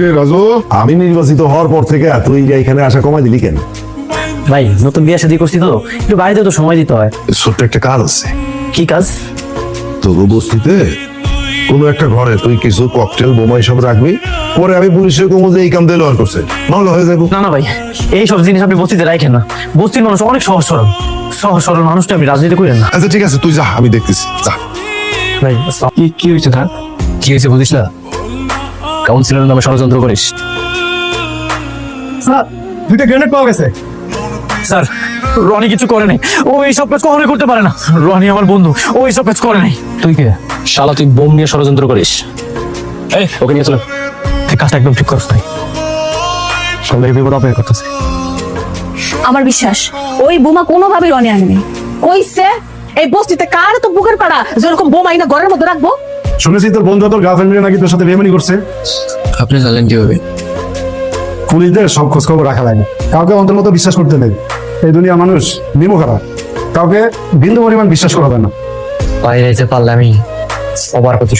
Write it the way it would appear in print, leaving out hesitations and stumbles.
রাজু, আমি নির্বাচিত হওয়ার পর থেকে তুই এখানে আসা কমাই দিলি কেন? ভাই নতুন বিয়ে শাদী করছি তো, একটু বাড়িতে তো সময় দিতে হয়। ছোট্ট একটা কাজ আছে। কি কাজ? তোর বস্তিতে কোনো একটা ঘরে তুই কিছু ককটেল বোমা সব রাখবি, পরে আমি পুলিশের কমো যে এই কাম দিয়ে লয়ার করছে, মামলা হয়ে যাবো। না না ভাই, এই সব জিনিস আপনি বস্তিতে রাখেন না। বস্তির মানুষ অনেক সহজ সরল, সহজ সরল মানুষটা আপনি রাজনীতি করেন না। আচ্ছা ঠিক আছে, তুই যা, আমি দেখতেছি, যা। ভাই কি হয়েছে তার? কি হয়েছে বুঝিস না? কাউন্সিলরের নামে ষড়যন্ত্র করিস? স্যার, 2টা গ্রেনেড পাওয়া গেছে। স্যার, রনি কিছু করে নাই, ও এইসব কাজ কখনোই করতে পারে না। রনি আমার বন্ধু, ও এইসব কাজ করে নাই। তুই কে? শালা তুই বোম নিয়ে ষড়যন্ত্র করিস? এই ওকে নিয়ে চলো। তুই কাজটা একদম ঠিক করছ নাই। সবাই বিপদ অপেক্ষা করতেছে। আমার বিশ্বাস ওই বোমা কোনোভাবেই রনি আনেনি। কইছে এই বস্তিতে কার তো বুকের পাড়া যেরকম বোমা না ঘরের মধ্যে রাখবো। শুনেছি তোর বন্ধু তোর গার্লফ্রেন্ড নাকি তোর সাথে বেমানি করছে। আপনি জানলেন কিভাবে? পুলিশদের সব খোঁজ খবর রাখা লাগে না, কাউকে অন্তর মতো বিশ্বাস করতে নেই। এই দুনিয়া মানুষ নিমো খারাপ, কাউকে বিন্দু পরিমাণ বিশ্বাস করা যায় না। বাইরে যেতে পারলে আমি সবার প্রতি